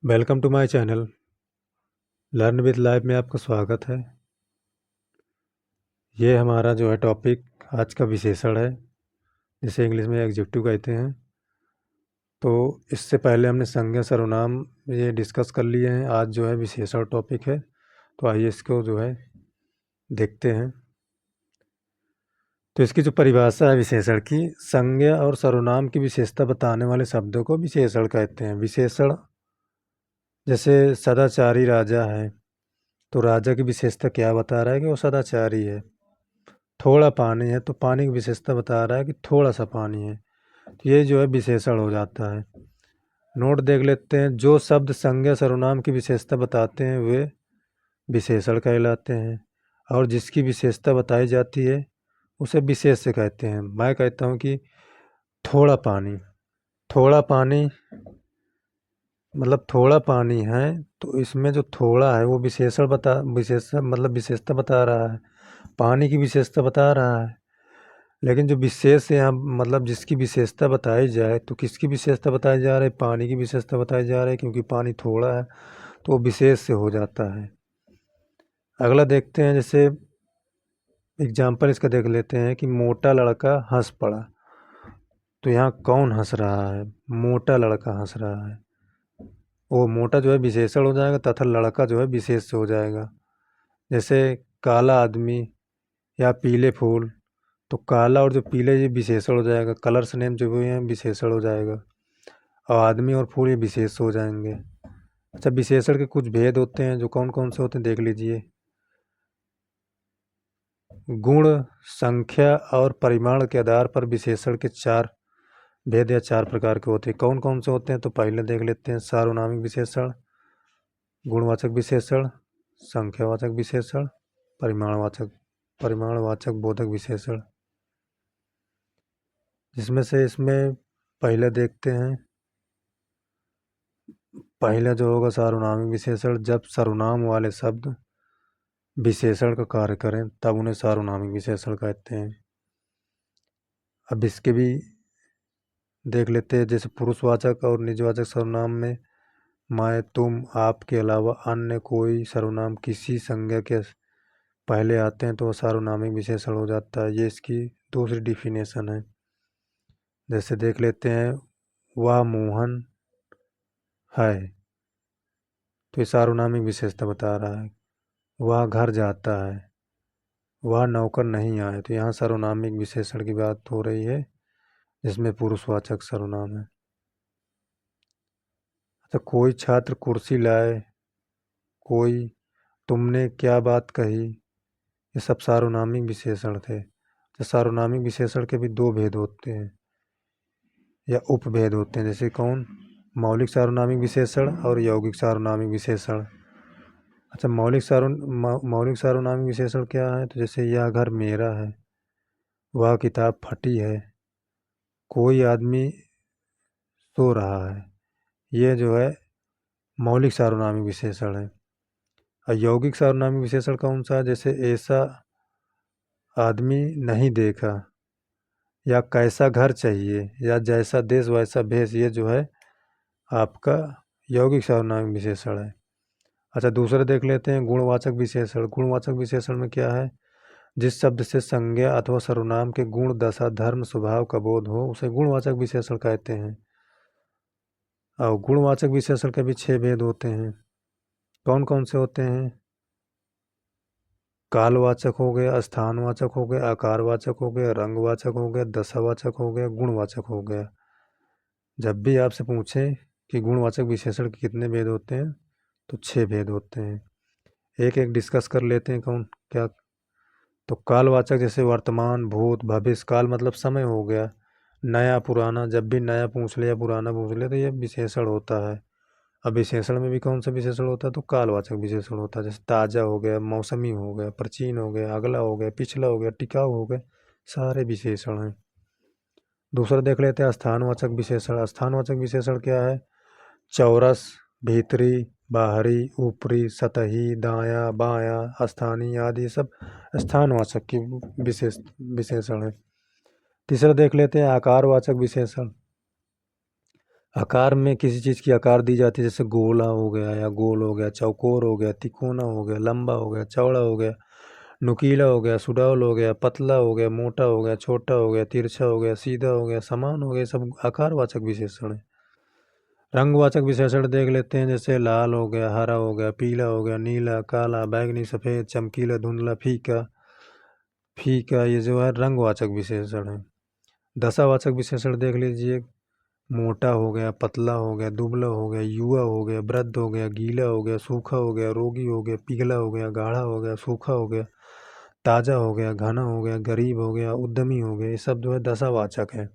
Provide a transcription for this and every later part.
Welcome to my channel learn with life में आपका स्वागत है। ये हमारा जो है टॉपिक आज का विशेषण है, जिसे इंग्लिश में एडजेक्टिव कहते हैं। तो इससे पहले हमने संज्ञा सर्वनाम ये डिस्कस कर लिए हैं। आज जो है विशेषण टॉपिक है, तो आइए इसको जो है देखते हैं। तो इसकी जो परिभाषा है विशेषण की, संज्ञा और सर्वनाम की विशेषता बताने वाले शब्दों को विशेषण कहते हैं। विशेषण जैसे सदाचारी राजा है, तो राजा की विशेषता क्या बता रहा है कि वो सदाचारी है। थोड़ा पानी है, तो पानी की विशेषता बता रहा है कि थोड़ा सा पानी है। तो ये जो है विशेषण हो जाता है। नोट देख लेते हैं। जो शब्द संज्ञा सर्वनाम की विशेषता बताते हैं वे विशेषण कहलाते हैं, और जिसकी विशेषता बताई जाती है उसे विशेष्य कहते हैं। मैं कहता हूँ कि थोड़ा पानी, थोड़ा पानी मतलब थोड़ा पानी है, तो इसमें जो थोड़ा है वो विशेषता बता रहा है, पानी की विशेषता बता रहा है। लेकिन जो विशेष यहाँ मतलब जिसकी विशेषता बताई जाए, तो किसकी विशेषता बताई जा रही है? पानी की विशेषता बताई जा रही है, क्योंकि पानी थोड़ा है तो वो विशेष से हो जाता है। अगला देखते हैं, जैसे एग्जाम्पल इसका देख लेते हैं कि मोटा लड़का हंस पड़ा। तो यहाँ कौन हंस रहा है? मोटा लड़का हंस रहा है। वो मोटा जो है विशेषण हो जाएगा, तथा लड़का जो है विशेष से हो जाएगा। जैसे काला आदमी या पीले फूल, तो काला और जो पीले ये विशेषण हो जाएगा। कलर्स नेम जो भी हैं विशेषण हो जाएगा, और आदमी और फूल ये विशेष हो जाएंगे। अच्छा, विशेषण के कुछ भेद होते हैं, जो कौन कौन से होते हैं देख लीजिए। गुण, संख्या और परिमाण के आधार पर विशेषण के चार भेद या चार प्रकार के होते हैं। कौन कौन से होते हैं तो पहले देख लेते हैं। सार्वनामिक विशेषण, गुणवाचक विशेषण, संख्यावाचक विशेषण, परिमाणवाचक बोधक विशेषण। जिसमें से इसमें पहले देखते हैं। पहला जो होगा सार्वनामिक विशेषण, जब सर्वनाम वाले शब्द विशेषण का कार्य करें तब उन्हें सार्वनामिक विशेषण कहते हैं। अब इसके भी देख लेते हैं। जैसे पुरुषवाचक और निजवाचक सर्वनाम में मैं, तुम, आप के अलावा अन्य कोई सर्वनाम किसी संज्ञा के पहले आते हैं तो वह सार्वनामिक विशेषण हो जाता है। ये इसकी दूसरी डिफिनेशन है। जैसे देख लेते हैं, वह मोहन है, तो ये सार्वनामिक विशेषता बता रहा है। वह घर जाता है, वह नौकर नहीं आए, तो यहाँ सर्वनामिक विशेषण की बात हो रही है, जिसमें पुरुषवाचक सर्वनाम है। अच्छा, कोई छात्र कुर्सी लाए, कोई, तुमने क्या बात कही, ये सब सार्वनामिक विशेषण थे। तो सार्वनामिक विशेषण के भी दो भेद होते हैं या उपभेद होते हैं। जैसे कौन? मौलिक सार्वनामिक विशेषण और यौगिक सार्वनामिक विशेषण। अच्छा, मौलिक सार्वनामिक विशेषण क्या है? तो जैसे यह घर मेरा है, वह किताब फटी है, कोई आदमी सो रहा है, ये जो है मौलिक सार्वनामिक विशेषण है। और यौगिक सार्वनामिक विशेषण कौन सा है? जैसे ऐसा आदमी नहीं देखा, या कैसा घर चाहिए, या जैसा देश वैसा भेष, ये जो है आपका यौगिक सार्वनामिक विशेषण है। अच्छा, दूसरा देख लेते हैं, गुणवाचक विशेषण। गुणवाचक विशेषण में क्या है? जिस शब्द से संज्ञा अथवा सर्वनाम के गुण, दशा, धर्म, स्वभाव का बोध हो उसे गुणवाचक विशेषण कहते हैं। और गुणवाचक विशेषण के भी 6 भेद होते हैं। कौन कौन से होते हैं? कालवाचक हो गया, स्थानवाचक हो गया, आकारवाचक हो गया, रंगवाचक हो गया, दशावाचक हो गया, गुणवाचक हो गया। जब भी आपसे पूछें कि गुणवाचक विशेषण के कितने भेद होते हैं, तो 6 भेद होते हैं। एक एक डिस्कस कर लेते हैं। कौन क्या? तो कालवाचक जैसे वर्तमान, भूत, भविष्य। काल मतलब समय हो गया। नया, पुराना, जब भी नया पूछ ले या पुराना पूछ ले तो ये विशेषण होता है। अब विशेषण में भी कौन सा विशेषण होता है? तो कालवाचक विशेषण होता है। जैसे ताज़ा हो गया, मौसमी हो गया, प्राचीन हो गया, अगला हो गया, पिछला हो गया, टिकाऊ हो गया, सारे विशेषण हैं। दूसरा देख लेते हैं स्थानवाचक विशेषण। स्थानवाचक विशेषण क्या है? चौरस, भीतरी, बाहरी, ऊपरी, सतही, दायां, बायां, स्थानीय आदि सब स्थानवाचक की विशेषण है। तीसरा देख लेते हैं आकारवाचक विशेषण। आकार में किसी चीज़ की आकार दी जाती है, जैसे गोला हो गया या गोल हो गया, चौकोर हो गया, तिकोना हो गया, लंबा हो गया, चौड़ा हो गया, नुकीला हो गया, सुडौल हो गया, पतला हो गया, मोटा हो गया, छोटा हो गया, तिरछा हो गया, सीधा हो गया, समान हो गया, ये सब आकारवाचक विशेषण है। रंगवाचक विशेषण देख लेते हैं, जैसे लाल हो गया, हरा हो गया, पीला हो गया, नीला, काला, बैंगनी, सफ़ेद, चमकीला, धुंधला, फीका। फीका ये जो है रंगवाचक विशेषण है। दशावाचक विशेषण देख लीजिए, मोटा हो गया, पतला हो गया, दुबला हो गया, युवा हो गया, वृद्ध हो गया, गीला हो गया, सूखा हो गया, रोगी हो गया, पिघला हो गया, गाढ़ा हो गया, सूखा हो गया, ताज़ा हो गया, घना हो गया, गरीब हो गया, उद्यमी हो गया, ये सब जो है दशावाचक है।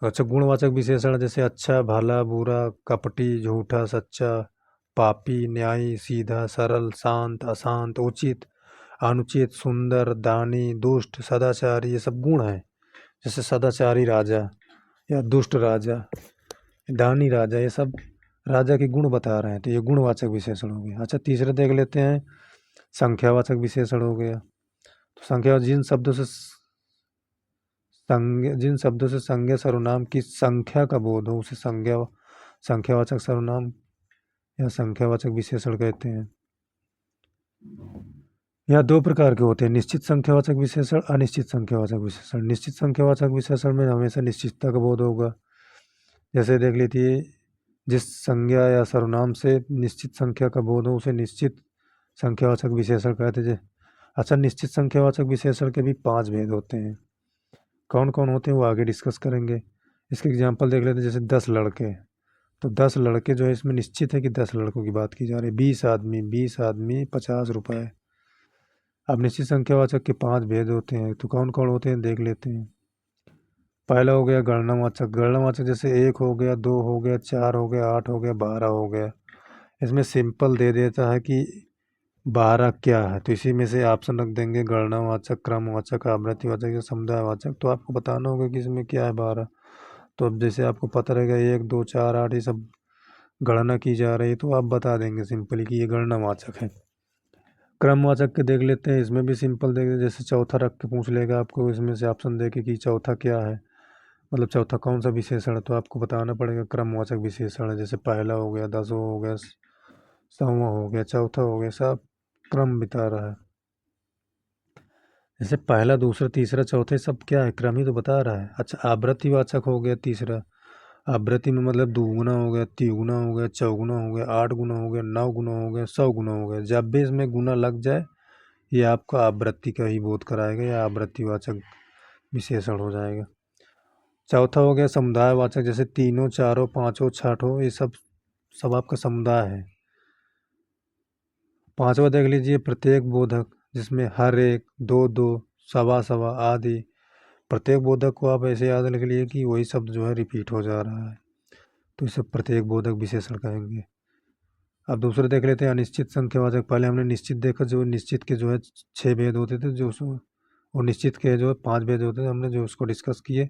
अच्छा, गुणवाचक विशेषण जैसे अच्छा, भला, बुरा, कपटी, झूठा, सच्चा, पापी, न्यायी, सीधा, सरल, शांत, अशांत, उचित, अनुचित, सुंदर, दानी, दुष्ट, सदाचारी, ये सब गुण हैं। जैसे सदाचारी राजा या दुष्ट राजा, दानी राजा, ये सब राजा के गुण बता रहे हैं, तो ये गुणवाचक विशेषण हो गया। अच्छा, तीसरे देख लेते हैं, संख्यावाचक विशेषण हो गया। तो संख्या जिन शब्दों से संज्ञा सर्वनाम की संख्या का बोध हो उसे संख्यावाचक सर्वनाम या संख्यावाचक विशेषण कहते हैं। यहाँ दो प्रकार के होते हैं, निश्चित संख्यावाचक विशेषण, अनिश्चित संख्यावाचक विशेषण। निश्चित संख्यावाचक विशेषण में हमेशा निश्चितता का बोध होगा। जैसे देख लीजिए, जिस संज्ञा या सर्वनाम से निश्चित संख्या का बोध हो उसे निश्चित संख्यावाचक विशेषण कहते हैं। अच्छा, निश्चित संख्यावाचक विशेषण के भी 5 भेद होते हैं। कौन कौन होते हैं वो आगे डिस्कस करेंगे। इसके एग्जांपल देख लेते हैं, जैसे 10 लड़के, तो 10 लड़के जो है इसमें निश्चित है कि 10 लड़कों की बात की जा रही है। 20 आदमी 50 रुपए। अब निश्चित संख्यावाचक के 5 भेद होते हैं, तो कौन कौन होते हैं देख लेते हैं। पहला हो गया गणनावाचक। गणनावाचक जैसे 1 हो गया, 2 हो गया, 4 हो गया, 8 हो गया, 12 हो गया। इसमें सिंपल दे देता है कि 12 क्या है, तो इसी में से ऑप्शन रख देंगे, गणनावाचक, क्रमवाचक, आवृत्तिवाचक या समुदायवाचक। तो आपको बताना होगा कि इसमें क्या है 12। तो अब जैसे आपको पता रहेगा 1, 2, 4, 8 ये सब गणना की जा रही है, तो आप बता देंगे सिंपली कि ये गणनावाचक है। क्रमवाचक के देख लेते हैं, इसमें भी सिंपल देख, जैसे चौथा रख के पूछ लेगा आपको, इसमें से ऑप्शन दे के कि चौथा क्या है, मतलब चौथा कौन सा विशेषण है, तो आपको बताना पड़ेगा क्रमवाचक विशेषण है। जैसे पहला हो गया, 10वां हो गया, 100वां हो गया, चौथा हो गया, सब क्रम बता रहा है। जैसे पहला, दूसरा, तीसरा, चौथा, सब क्या है, क्रम ही तो बता रहा है। अच्छा, आवृत्तिवाचक हो गया तीसरा। आवृत्ति में मतलब दुगुना हो गया, तिगुना हो गया, चौगुना हो गया, 8 गुना हो गया, 9 गुना हो गया, 100 गुना हो गया। जब भी इसमें गुना लग जाए ये आपका आवृत्ति का ही बोध कराएगा या आवृत्तिवाचक विशेषण हो जाएगा। चौथा हो गया समुदायवाचक, जैसे तीनों, चारों, पांचों, छठों, ये सब सब आपका समुदाय है। पांचवा देख लीजिए, प्रत्येक बोधक, जिसमें हर एक, दो दो, सवा सवा आदि। प्रत्येक बोधक को आप ऐसे याद रख लिए कि वही शब्द जो है रिपीट हो जा रहा है, तो इसे प्रत्येक बोधक विशेषण कहेंगे। अब दूसरे देख लेते हैं, अनिश्चित संख्यावाचक। पहले हमने निश्चित देखा, जो निश्चित के जो है 6 भेद होते थे, जो और निश्चित के जो है 5 भेद होते थे, हमने जो उसको डिस्कस किए।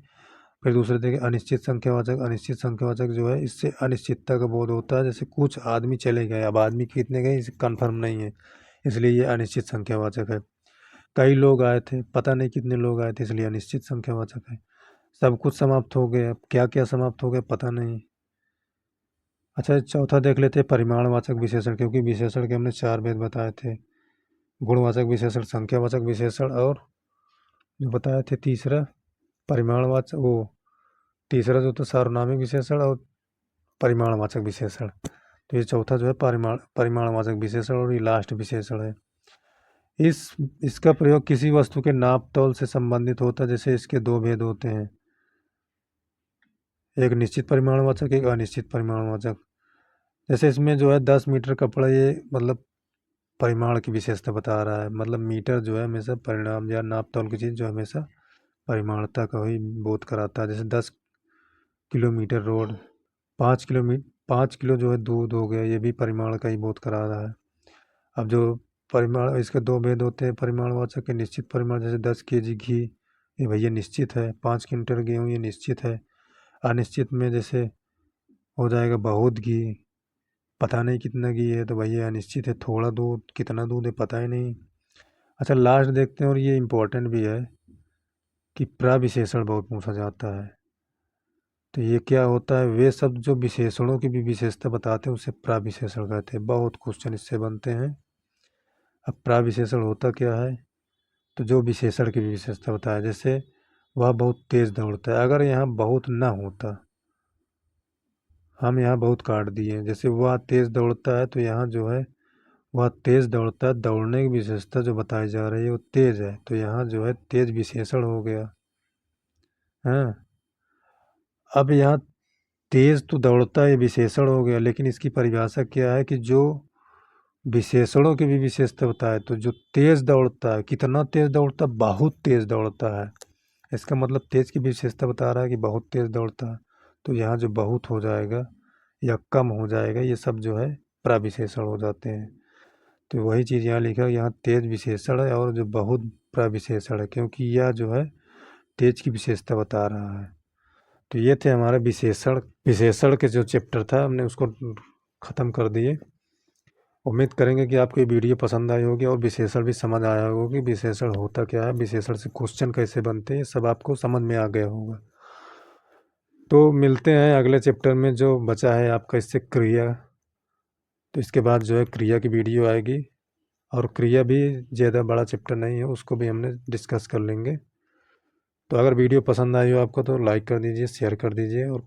फिर दूसरे देखें अनिश्चित संख्यावाचक। अनिश्चित संख्यावाचक जो है इससे अनिश्चितता का बोध होता है, जैसे कुछ आदमी चले गए, अब आदमी कितने गए इसे कन्फर्म नहीं है, इसलिए ये अनिश्चित संख्यावाचक है। कई लोग आए थे, पता नहीं कितने लोग आए थे, इसलिए अनिश्चित संख्यावाचक है। सब कुछ समाप्त हो गया, अब क्या क्या समाप्त हो गया पता नहीं। अच्छा, चौथा देख लेते हैं परिमाणवाचक विशेषण, क्योंकि विशेषण के हमने 4 भेद बताए थे, गुणवाचक विशेषण, संख्यावाचक विशेषण, और जो बताए थे तीसरा परिमाणवाचक, वो तीसरा जो था सार्वनामिक विशेषण और परिमाणवाचक विशेषण। तो ये चौथा जो है परिमाणवाचक विशेषण, और ये लास्ट विशेषण है। इस इसका प्रयोग किसी वस्तु के नाप तौल से संबंधित होता है। जैसे इसके 2 भेद होते हैं, एक निश्चित परिमाणवाचक, एक अनिश्चित परिमाणवाचक। जैसे इसमें जो है 10 मीटर कपड़ा, ये मतलब परिमाण की विशेषता बता रहा है, मतलब मीटर जो है हमेशा परिणाम या नाप तौल की चीज़ जो हमेशा परिमाणता का ही बोध कराता है। जैसे 10 किलोमीटर रोड, 5 किलो जो है दूध हो गया, ये भी परिमाण का ही बोध करा रहा है। अब जो परिमाण, इसके 2 भेद होते हैं परिमाणवाचक के, निश्चित परिमाण, जैसे 10 केजी घी, ये भैया निश्चित है। 5 क्विंटल गेहूँ, ये निश्चित है। अनिश्चित में जैसे हो जाएगा बहुत घी, पता नहीं कितना घी है, तो भैया अनिश्चित है। थोड़ा दूध, कितना दूध है पता ही नहीं। अच्छा, लास्ट देखते हैं, और ये इम्पोर्टेंट भी है कि प्रविशेषण बहुत पूछा जाता है। तो ये क्या होता है, वे शब्द जो विशेषणों की भी विशेषता बताते हैं उसे प्राविशेषण कहते हैं। बहुत क्वेश्चन इससे बनते हैं। अब प्राविशेषण होता क्या है, तो जो विशेषण की भी विशेषता बताया, जैसे वह बहुत तेज दौड़ता है, अगर यहाँ बहुत ना होता, हम यहाँ बहुत काट दिए, जैसे वह तेज दौड़ता है, तो यहाँ जो है वह तेज दौड़ता है, दौड़ने की विशेषता जो बताई जा रही है वो तेज है, तो यहाँ जो है तेज विशेषण हो गया। हाँ, अब यहाँ तेज तो दौड़ता है, ये विशेषण हो गया, लेकिन इसकी परिभाषा क्या है कि जो विशेषणों की भी विशेषता बताए, तो जो तेज दौड़ता है, कितना तेज दौड़ता है, बहुत तेज दौड़ता है, इसका मतलब तेज की विशेषता बता रहा है कि बहुत तेज दौड़ता है, तो यहाँ जो बहुत हो जाएगा या कम हो जाएगा, ये सब जो है प्रविशेषण हो जाते हैं। तो वही चीज़ यहाँ लिखा है, यहाँ तेज विशेषण है और जो बहुत प्रविशेषण है, क्योंकि यह जो है तेज की विशेषता बता रहा है। तो ये थे हमारे विशेषण। विशेषण के जो चैप्टर था हमने उसको ख़त्म कर दिए। उम्मीद करेंगे कि आपको ये वीडियो पसंद आई होगी और विशेषण भी समझ आया होगा कि विशेषण होता क्या है, विशेषण से क्वेश्चन कैसे बनते हैं, ये सब आपको समझ में आ गया होगा। तो मिलते हैं अगले चैप्टर में, जो बचा है आपका इससे क्रिया। तो इसके बाद जो है क्रिया की वीडियो आएगी, और क्रिया भी ज़्यादा बड़ा चैप्टर नहीं है, उसको भी हमने डिस्कस कर लेंगे। तो अगर वीडियो पसंद आई हो आपको तो लाइक कर दीजिए, शेयर कर दीजिए, और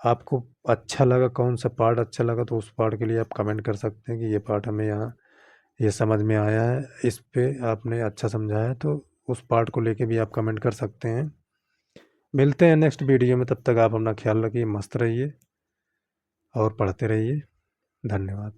आपको अच्छा लगा, कौन सा पार्ट अच्छा लगा, तो उस पार्ट के लिए आप कमेंट कर सकते हैं कि ये पार्ट हमें यहाँ ये समझ में आया है, इस पे आपने अच्छा समझाया है, तो उस पार्ट को लेके भी आप कमेंट कर सकते हैं। मिलते हैं नेक्स्ट वीडियो में, तब तक आप अपना ख्याल रखिए, मस्त रहिए और पढ़ते रहिए। धन्यवाद।